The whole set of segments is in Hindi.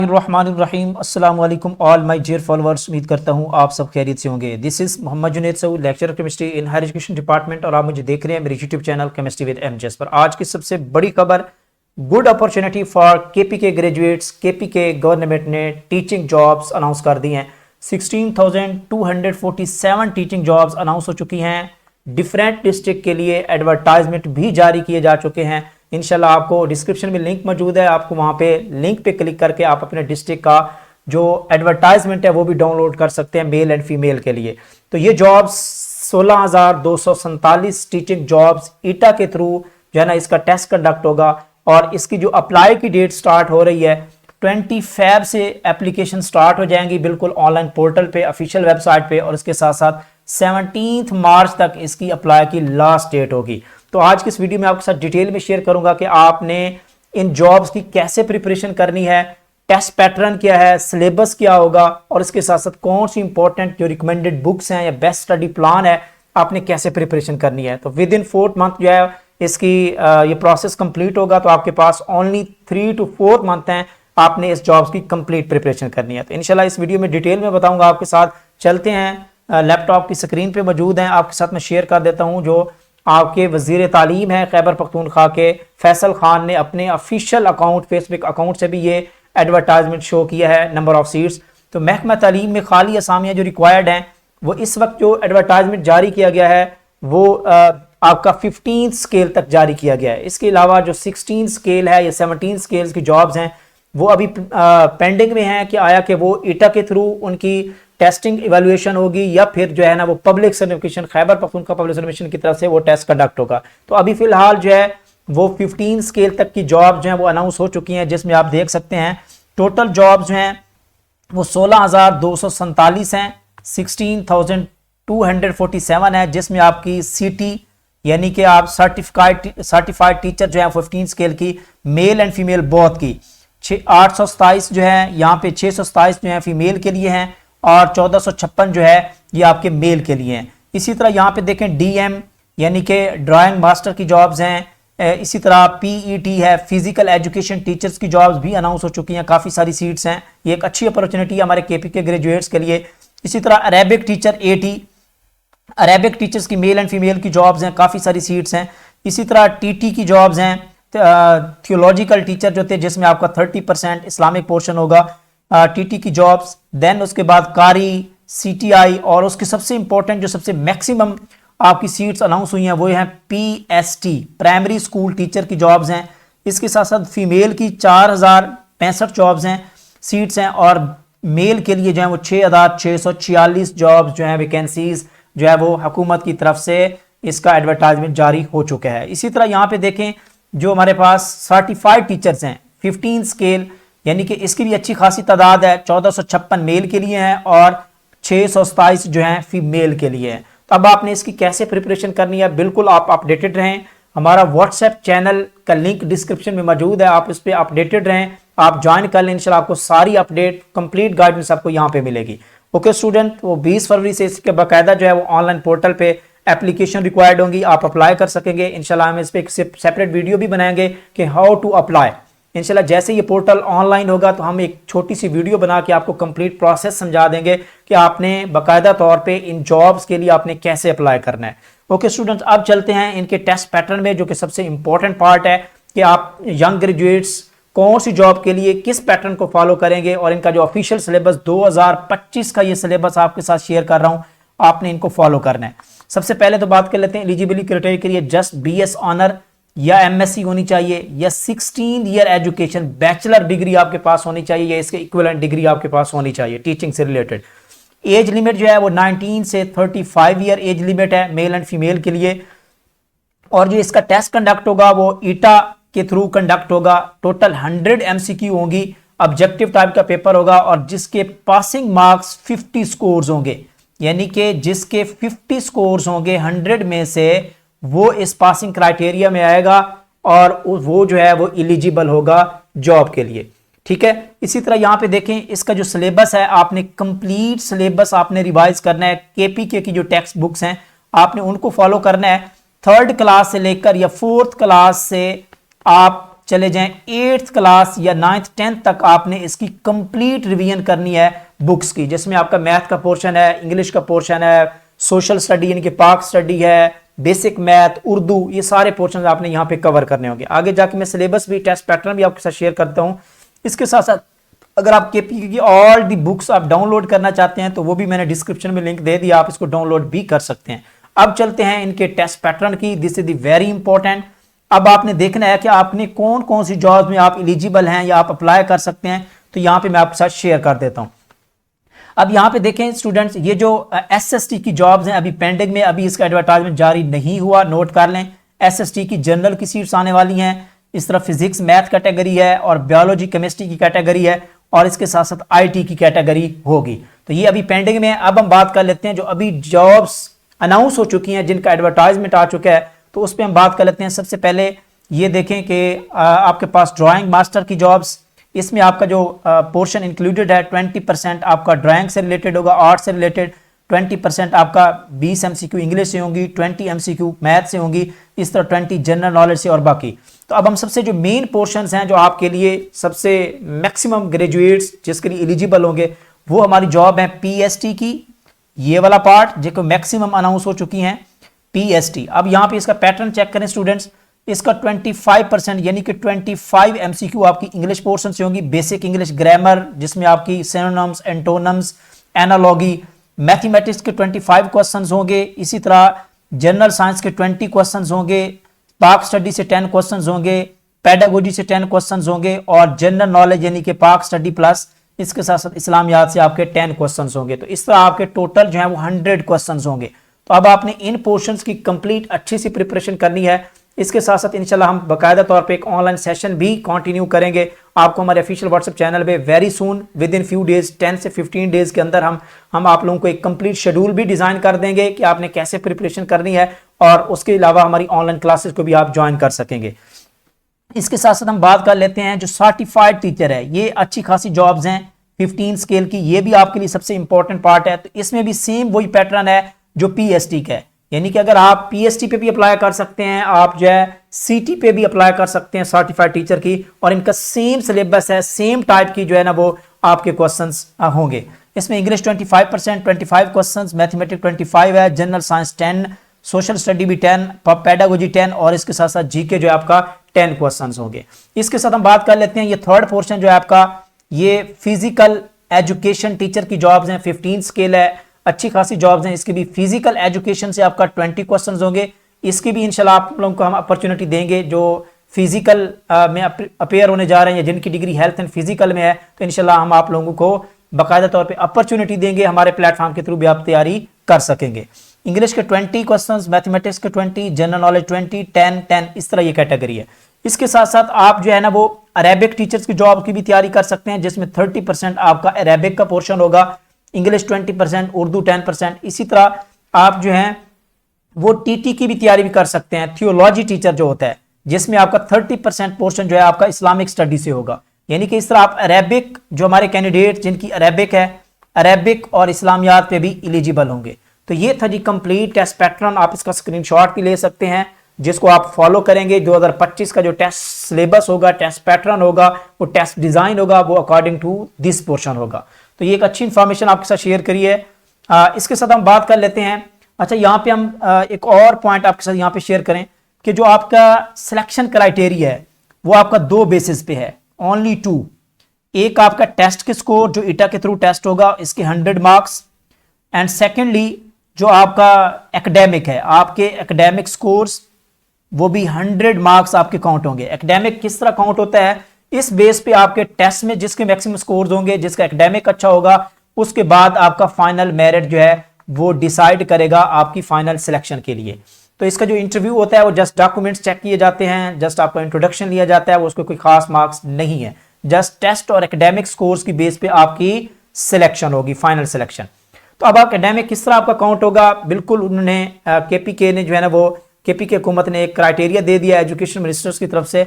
रहीम अस्सलाम वालेकुम ऑल माय डियर फॉलोअर्स। उम्मीद करता हूँ आप सब खैरियत से होंगे। This is Mohammad Junaid Saud, lecturer chemistry in higher education department, और आप मुझे देख रहे हैं मेरे YouTube channel chemistry with MJS पर। आज की सबसे बड़ी खबर, good opportunity for KPK graduates. KPK government ने टीचिंग जॉब्स अनाउंस कर दी हैं। 16,247 टीचिंग जॉब्स अनाउंस हो चुकी हैं। डिफरेंट डिस्ट्रिक्ट के लिए एडवर्टाइजमेंट भी जारी किए जा चुके हैं। इंशाल्लाह आपको डिस्क्रिप्शन में लिंक मौजूद है, आपको वहां पे लिंक पे क्लिक करके आप अपने डिस्ट्रिक्ट का जो एडवर्टाइजमेंट है वो भी डाउनलोड कर सकते हैं मेल एंड फीमेल के लिए। तो ये जॉब्स 16,247 टीचिंग जॉब्स ईटा के थ्रू जो है ना इसका टेस्ट कंडक्ट होगा, और इसकी जो अप्लाई की डेट स्टार्ट हो रही है 20 फेब से एप्लीकेशन स्टार्ट हो जाएंगी, बिल्कुल ऑनलाइन पोर्टल पे, ऑफिशियल वेबसाइट पे, और इसके साथ साथ 17 मार्च तक इसकी अप्लाई की लास्ट डेट होगी। तो आज की इस वीडियो में आपके साथ डिटेल में शेयर करूंगा कि आपने इन जॉब्स की कैसे प्रिपरेशन करनी है, टेस्ट पैटर्न क्या है, सिलेबस क्या होगा, और इसके साथ साथ कौन सी इंपॉर्टेंट जो रिकमेंडेड बुक्स हैं या बेस्ट स्टडी प्लान है आपने कैसे प्रिपरेशन करनी है। तो विद इन 4 मंथ जो है इसकी ये प्रोसेस कंप्लीट होगा। तो आपके पास ओनली 3 to 4 मंथ हैं, आपने इस जॉब्स की कंप्लीट प्रिपरेशन करनी है। तो इंशाल्लाह इस वीडियो में डिटेल में बताऊंगा आपके साथ। चलते हैं, लैपटॉप की स्क्रीन पे मौजूद हैं, आपके साथ मैं शेयर कर देता हूं। जो आपके वजीर तालीम है खैबर पख्तूनख्वा के फैसल खान ने अपने ऑफिशियल अकाउंट, फेसबुक अकाउंट से भी ये एडवर्टाइजमेंट शो किया है, नंबर ऑफ सीट्स। तो महकमा तालीम में खाली असामियाँ जो रिक्वायर्ड हैं, वो इस वक्त जो एडवर्टाइजमेंट जारी किया गया है वो आपका 15 स्केल तक जारी किया गया है। इसके अलावा जो 16 स्केल है या 17 स्केल्स की जॉब्स हैं वो अभी पेंडिंग में हैं कि आया कि वो ईटा के थ्रू उनकी टेस्टिंग इवैल्यूएशन होगी या फिर जो है ना वो public certification, Khyber Pakhtunkhwa public certification की तरफ से वो टेस्ट कंडक्ट होगा। तो अभी फिलहाल जो है वो 15 स्केल तक की जॉब जो है वो अनाउंस हो चुकी हैं, जिसमें आप देख सकते हैं टोटल जॉब जो हैं वो 16,247 हैं, 16,247 है, जिसमें आपकी सीटी यानी कि आप सर्टिफाइड टीचर जो है 15 स्केल की, मेल एंड फीमेल बोथ की 827 जो है यहाँ पे, 627 जो है फीमेल के लिए हैं, और 1456 जो है ये आपके मेल के लिए हैं। इसी तरह यहाँ पे देखें डीएम यानी कि ड्राइंग मास्टर की जॉब्स हैं। इसी तरह पीईटी है, फिजिकल एजुकेशन टीचर्स की जॉब्स भी अनाउंस हो चुकी हैं, काफ़ी सारी सीट्स हैं। ये एक अच्छी अपॉर्चुनिटी है हमारे केपीके ग्रेजुएट्स के लिए। इसी तरह Arabic teacher eighty, Arabic teachers की मेल एंड फीमेल की जॉब्स हैं, काफ़ी सारी सीट्स हैं। इसी तरह टीटी की जॉब्स हैं, थियोलॉजिकल टीचर जो थे जिसमें आपका 30% इस्लामिक पोर्शन होगा, टीटी की जॉब्स। देन उसके बाद कारी, सीटीआई, और उसकी सबसे इंपॉर्टेंट जो सबसे मैक्सिमम आपकी सीट्स अनाउंस हुई हैं वो हैं पीएसटी, प्राइमरी स्कूल टीचर की जॉब्स हैं। इसके साथ साथ फीमेल की 4,065 जॉब्स हैं, सीट्स हैं, और मेल के लिए जो है वो 6,646 जॉब्स जो है वैकेंसीज जो है वो हुकूमत की तरफ से इसका एडवर्टाइजमेंट जारी हो चुका है। इसी तरह यहाँ पे देखें जो हमारे पास सर्टिफाइड टीचर्स हैं 15 स्केल, यानी कि इसकी भी अच्छी खासी तादाद है, 1456 मेल के लिए हैं और 627 जो हैं फीमेल के लिए हैं। तो अब आपने इसकी कैसे प्रिपरेशन करनी है, बिल्कुल आप अपडेटेड रहें। हमारा व्हाट्सएप चैनल का लिंक डिस्क्रिप्शन में मौजूद है, आप इस पर अपडेटेड रहें, आप ज्वाइन कर लें। इंशाल्लाह आपको सारी अपडेट, कंप्लीट गाइडेंस आपको यहाँ पे मिलेगी। ओके स्टूडेंट, वो 20 फरवरी से इसके बाकायदा जो है वो ऑनलाइन पोर्टल पे एप्लीकेशन रिक्वायर्ड होंगी, आप अप्लाई कर सकेंगे। इंशाल्लाह हम इस पर एक सेपरेट वीडियो भी बनाएंगे कि हाउ टू अप्लाई। इंशाल्लाह जैसे ये पोर्टल ऑनलाइन होगा तो हम एक छोटी सी वीडियो बना के आपको कंप्लीट प्रोसेस समझा देंगे कि आपने बाकायदा तौर पे इन जॉब्स के लिए आपने कैसे अप्लाई करना है। ओके स्टूडेंट्स, अब चलते हैं इनके टेस्ट पैटर्न में, जो कि सबसे इंपॉर्टेंट पार्ट है कि आप यंग ग्रेजुएट्स कौन सी जॉब के लिए किस पैटर्न को फॉलो करेंगे। और इनका जो ऑफिशियल सिलेबस 2025 का ये सिलेबस आपके साथ शेयर कर रहा हूँ, आपने इनको फॉलो करना है। सबसे पहले तो बात कर लेते हैं एलिजिबिलिटी क्राइटेरिया के लिए। जस्ट बीएस ऑनर या एमएससी होनी चाहिए, या 16 ईयर एजुकेशन, बैचलर डिग्री आपके पास होनी चाहिए, या इसके इक्विवेलेंट डिग्री आपके पास होनी चाहिए टीचिंग से रिलेटेड। एज लिमिट जो है वो 19 से 35 ईयर एज लिमिट है मेल एंड फीमेल के लिए। और जो इसका टेस्ट कंडक्ट होगा वो ईटा के थ्रू कंडक्ट होगा। टोटल 100 एमसीक्यू होंगी, ऑब्जेक्टिव टाइप का पेपर होगा, और जिसके पासिंग मार्क्स 50 स्कोर्स होंगे, यानी कि जिसके 50 स्कोर्स होंगे 100 में से, वो इस पासिंग क्राइटेरिया में आएगा और वो जो है वो एलिजिबल होगा जॉब के लिए। ठीक है, इसी तरह यहां पे देखें इसका जो सिलेबस है, आपने कंप्लीट सिलेबस आपने रिवाइज करना है। केपीके की जो टेक्स्ट बुक्स हैं आपने उनको फॉलो करना है। 3rd क्लास से लेकर या 4th क्लास से आप चले जाएं 8th क्लास या 9th 10th तक आपने इसकी कंप्लीट रिवीजन करनी है बुक्स की, जिसमें आपका मैथ का पोर्शन है, इंग्लिश का पोर्शन है, सोशल स्टडी यानी कि पाक स्टडी है, बेसिक मैथ, उर्दू, ये सारे पोर्शन आपने यहाँ पे कवर करने होंगे। आगे जाके मैं सिलेबस भी, टेस्ट पैटर्न भी आपके साथ शेयर करता हूँ। इसके साथ साथ अगर आप केपीके की ऑल दी बुक्स आप डाउनलोड करना चाहते हैं तो वो भी मैंने डिस्क्रिप्शन में लिंक दे दिया, आप इसको डाउनलोड भी कर सकते हैं। अब चलते हैं इनके टेस्ट पैटर्न की, this is the very important. अब आपने देखना है कि आपने कौन कौन सी जॉब्स में आप एलिजिबल हैं या आप अप्लाई कर सकते हैं, तो यहां पे मैं आपके साथ शेयर कर देता हूं। अब यहां पे देखें स्टूडेंट्स, ये जो एसएसटी की जॉब्स हैं अभी पेंडिंग में, अभी इसका एडवर्टाइजमेंट जारी नहीं हुआ, नोट कर लें। एसएसटी की जनरल की सीट्स आने वाली हैं, इस तरह फिजिक्स मैथ कैटेगरी है और बायोलॉजी केमिस्ट्री की कैटेगरी है, और इसके साथ साथ आईटी की कैटेगरी होगी। तो ये अभी पेंडिंग में है। अब हम बात कर लेते हैं जो अभी जॉब्स अनाउंस हो चुकी हैं, जिनका एडवर्टाइजमेंट आ चुका है, तो उस पर हम बात कर लेते हैं। सबसे पहले ये देखें कि आपके पास ड्राइंग मास्टर की जॉब्स, इसमें आपका जो पोर्शन इंक्लूडेड है 20% आपका ड्राइंग से रिलेटेड होगा, आर्ट से रिलेटेड, 20% आपका 20 MCQ इंग्लिश से होंगी, 20 MCQ मैथ से होंगी, इस तरह 20 जनरल नॉलेज से और बाकी। तो अब हम सबसे जो मेन पोर्शंस हैं जो आपके लिए सबसे मैक्सिमम ग्रेजुएट्स जिसके लिए एलिजिबल होंगे, वो हमारी जॉब है पीएसटी की, ये वाला पार्ट जो मैक्सिमम अनाउंस हो चुकी हैं पीएसटी। अब यहाँ पे इसका पैटर्न चेक करें स्टूडेंट्स, इसका 25% यानी कि 25 MCQ आपकी इंग्लिश पोर्शन से होंगी, बेसिक इंग्लिश ग्रामर जिसमें आपकी सिनोनिम्स, एंटोनिम्स, एनालॉगी, मैथमेटिक्स के 25 क्वेश्चंस होंगे, इसी तरह जनरल साइंस के 20 क्वेश्चंस होंगे, पाक स्टडी से 10 क्वेश्चंस होंगे, पेडागोजी से 10 क्वेश्चंस होंगे, और जनरल नॉलेज यानी कि पाक स्टडी प्लस इसके साथ साथ इस्लामियात से आपके 10 क्वेश्चंस होंगे। तो इस तरह आपके टोटल जो है वो 100 क्वेश्चंस होंगे। तो अब आपने इन पोर्शंस की कंप्लीट अच्छी सी प्रिपरेशन करनी है। इसके साथ साथ इंशाल्लाह हम बाकायदा तौर पे एक ऑनलाइन सेशन भी कंटिन्यू करेंगे, आपको हमारे ऑफिशियल व्हाट्सएप चैनल पे very soon, with in few days, 10 से 15 डेज के अंदर हम आप लोगों को एक कंप्लीट शेड्यूल भी डिजाइन कर देंगे कि आपने कैसे प्रिपरेशन करनी है, और उसके अलावा हमारी ऑनलाइन क्लासेस को भी आप ज्वाइन कर सकेंगे। इसके साथ साथ हम बात कर लेते हैं जो सर्टिफाइड टीचर है, ये अच्छी खासी जॉब्स हैं 15 स्केल की, ये भी आपके लिए सबसे इंपॉर्टेंट पार्ट है। तो इसमें भी सेम वही पैटर्न है जो पीएसटी का है, यानी कि अगर आप पीएसटी पे भी अप्लाई कर सकते हैं, आप जो है सीटी पे भी अप्लाई कर सकते हैं सर्टिफाइड टीचर की, और इनका सेम सिलेबस है, सेम टाइप की जो है ना वो आपके क्वेश्चंस होंगे। इसमें इंग्लिश 25%, 25 क्वेश्चंस, मैथमेटिक्स 25 है, जनरल साइंस 10, सोशल स्टडी भी 10, पेडागोजी 10, और इसके साथ साथ जीके जो है आपका 10 क्वेश्चंस होंगे। इसके साथ हम बात कर लेते हैं ये थर्ड पोर्शन जो है आपका, ये फिजिकल एजुकेशन टीचर की जॉब्स हैं, 15 स्केल है, अच्छी खासी जॉब्स हैं। इसकी भी फिजिकल एजुकेशन से आपका 20 क्वेश्चंस होंगे, इसकी भी इंशाल्लाह आप लोगों को हम अपॉर्चुनिटी देंगे जो फिजिकल में अपेयर होने जा रहे हैं, जिनकी डिग्री हेल्थ एंड फिजिकल में है, तो इंशाल्लाह हम आप लोगों को बाकायदा तौर पे अपॉर्चुनिटी देंगे, हमारे प्लेटफॉर्म के थ्रू भी आप तैयारी कर सकेंगे। इंग्लिश के 20 क्वेश्चंस, मैथमेटिक्स के 20, जनरल नॉलेज 20, 10, 10, इस तरह ये कैटेगरी है। इसके साथ साथ आप जो है ना वो अरेबिक टीचर्स की जॉब की भी तैयारी कर सकते हैं, जिसमें 30% आपका अरेबिक का पोर्शन होगा, इंग्लिश 20%, उर्दू 10%। इसी तरह आप जो है वो टीटी की भी तैयारी भी कर सकते हैं, थियोलॉजी टीचर जो होता है, जिसमें आपका 30% पोर्शन जो है आपका इस्लामिक स्टडी से होगा। यानी कि इस तरह आप अरेबिक, जो हमारे कैंडिडेट जिनकी अरेबिक है, अरेबिक और इस्लामियात पे भी एलिजिबल होंगे। तो ये था जी कंप्लीट टेस्ट पैटर्न, आप इसका स्क्रीनशॉट भी ले सकते हैं, जिसको आप फॉलो करेंगे। 2025 का जो टेस्ट सिलेबस होगा, टेस्ट पैटर्न होगा, वो टेस्ट डिजाइन होगा, वो अकॉर्डिंग टू दिस पोर्शन होगा। तो ये एक अच्छी इंफॉर्मेशन आपके साथ शेयर करी है। इसके साथ हम बात कर लेते हैं, अच्छा यहाँ पे हम एक और पॉइंट आपके साथ यहाँ पे शेयर करें कि जो आपका सिलेक्शन क्राइटेरिया है वो आपका 2 बेसिस पे है, ओनली 2। एक आपका टेस्ट के स्कोर जो ईटा के थ्रू टेस्ट होगा, इसके 100 मार्क्स, एंड सेकेंडली जो आपका एकेडमिक है, आपके एकेडमिक स्कोर्स वो भी 100 मार्क्स आपके काउंट होंगे। एकेडमिक किस तरह काउंट होता है, इस बेस पे आपके टेस्ट में जिसके मैक्सिमम स्कोर्स होंगे, जिसका एकेडमिक अच्छा होगा, उसके बाद आपका फाइनल मेरिट जो है वो डिसाइड करेगा आपकी फाइनल सिलेक्शन के लिए। तो इसका जो इंटरव्यू होता है वो जस्ट डॉक्यूमेंट्स चेक किए जाते हैं, जस्ट आपका इंट्रोडक्शन लिया जाता है, वो उसको कोई खास मार्क्स नहीं है, जस्ट टेस्ट और एकेडमिक स्कोर्स की बेस पे आपकी सिलेक्शन होगी, फाइनल सिलेक्शन। तो अब एकेडमिक किस तरह आपका काउंट होगा, बिल्कुल उन्होंने केपीके ने जो है ना वो केपीके हुकूमत ने एक क्राइटेरिया दे दिया एजुकेशन मिनिस्टर्स की तरफ से।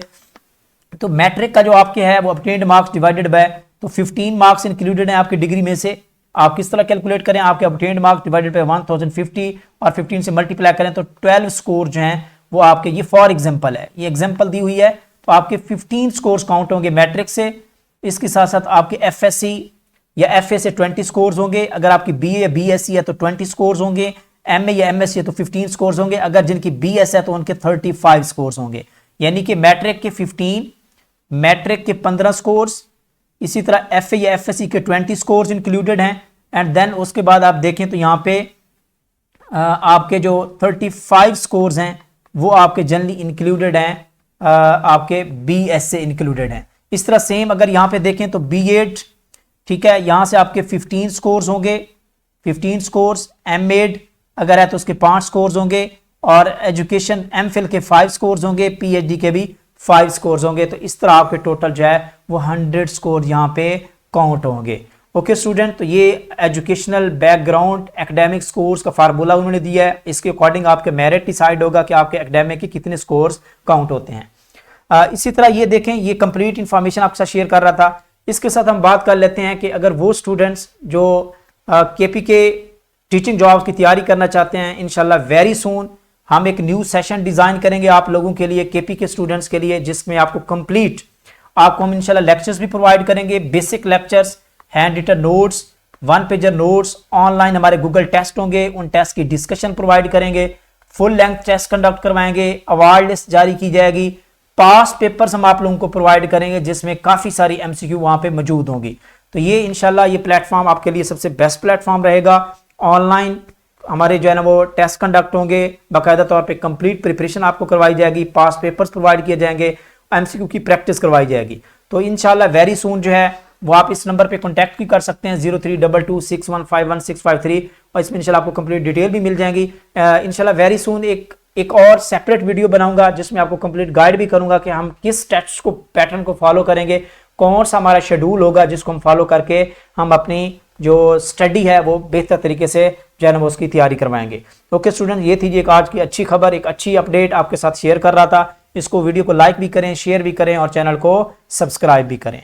तो मैट्रिक का जो आपके है वो ऑब्टेन्ड मार्क्स डिवाइडेड बाय, तो 15 मार्क्स इंक्लूडेड है आपकी डिग्री में से। आप किस तरह कैलकुलेट करें, आपके ऑब्टेन्ड मार्क्स डिवाइडेड बाय 1050 और 15 से मल्टीप्लाई करें तो 12 स्कोर जो हैं वो आपके, ये फॉर एग्जांपल है, ये एग्जांपल दी हुई है, तो आपके 15 स्कोर्स काउंट होंगे मैट्रिक से। इसके साथ साथ आपके एफएससी या एफए से 20 स्कोर्स होंगे। अगर आपकी बीए या बीएससी है तो 20 स्कोर्स होंगे। एमए या एमएससी है तो 15 स्कोर्स होंगे। अगर जिनकी बीएस है तो उनके 35 स्कोर्स होंगे। यानी कि मैट्रिक के 15, मैट्रिक के 15 स्कोर्स, इसी तरह एफए या एफएससी के 20 स्कोर्स इंक्लूडेड हैं। एंड देन उसके बाद आप देखें तो यहाँ पे आपके जो 35 स्कोर्स हैं वो आपके जनरली इंक्लूडेड हैं, आपके बीएस से इंक्लूडेड हैं। इस तरह सेम अगर यहाँ पे देखें तो बीएड, ठीक है, यहाँ से आपके 15 स्कोर्स होंगे, 15 स्कोर्स। एमएड अगर है तो उसके 5 स्कोर्स होंगे, और एजुकेशन एमफिल के 5 स्कोर्स होंगे, पीएचडी के भी 5 स्कोर्स होंगे। तो इस तरह आपके टोटल जो है वो 100 स्कोर यहाँ पे काउंट होंगे। ओके स्टूडेंट, तो ये एजुकेशनल बैकग्राउंड एकेडमिक स्कोर्स का फार्मूला उन्होंने दिया है। इसके अकॉर्डिंग आपके मेरिट डिसाइड होगा कि आपके एकेडमिक के कितने स्कोर्स काउंट होते हैं। इसी तरह ये देखें, ये कंप्लीट इंफॉर्मेशन आपके साथ शेयर कर रहा था। इसके साथ हम बात कर लेते हैं कि अगर वो स्टूडेंट्स जो केपी के टीचिंग जॉब्स की तैयारी करना चाहते हैं, इंशाल्लाह वेरी सून हम एक न्यू सेशन डिजाइन करेंगे आप लोगों के लिए, केपी के स्टूडेंट्स के लिए, जिसमें आपको हम इंशाल्लाह लेक्चर्स भी प्रोवाइड करेंगे, basic lectures, hand written notes, 1 pager notes, online हमारे गूगल टेस्ट होंगे, उन टेस्ट की डिस्कशन प्रोवाइड करेंगे, फुल लेंथ टेस्ट कंडक्ट करवाएंगे, अवार्ड लिस्ट जारी की जाएगी, पास पेपर्स हम आप लोगों को प्रोवाइड करेंगे जिसमें काफी सारी एमसीक्यू वहां पे मौजूद होंगी। तो ये इंशाल्लाह ये प्लेटफॉर्म आपके लिए सबसे बेस्ट प्लेटफॉर्म रहेगा। ऑनलाइन हमारे जो है ना वो टेस्ट कंडक्ट होंगे, बाकायदा तौर पे कंप्लीट प्रिपरेशन आपको करवाई जाएगी, पास पेपर्स प्रोवाइड किए जाएंगे, एमसीक्यू की प्रैक्टिस करवाई जाएगी। तो इंशाल्लाह वेरी सून जो है वो आप इस नंबर पे कांटेक्ट भी कर सकते हैं 03226151 और इसमें इंशाल्लाह आपको कंप्लीट डिटेल भी मिल जाएंगी। इंशाल्लाह वेरी सून एक और सेपरेट वीडियो बनाऊंगा जिसमें आपको कंप्लीट गाइड भी करूंगा कि हम किस टेस्ट को पैटर्न को फॉलो करेंगे, कौन सा हमारा शेड्यूल होगा जिसको हम फॉलो करके हम अपनी जो स्टडी है वो बेहतर तरीके से जो है ना वो उसकी तैयारी करवाएंगे। ओके स्टूडेंट, ये थी एक आज की अच्छी खबर, एक अच्छी अपडेट आपके साथ शेयर कर रहा था। इसको वीडियो को लाइक भी करें, शेयर भी करें और चैनल को सब्सक्राइब भी करें।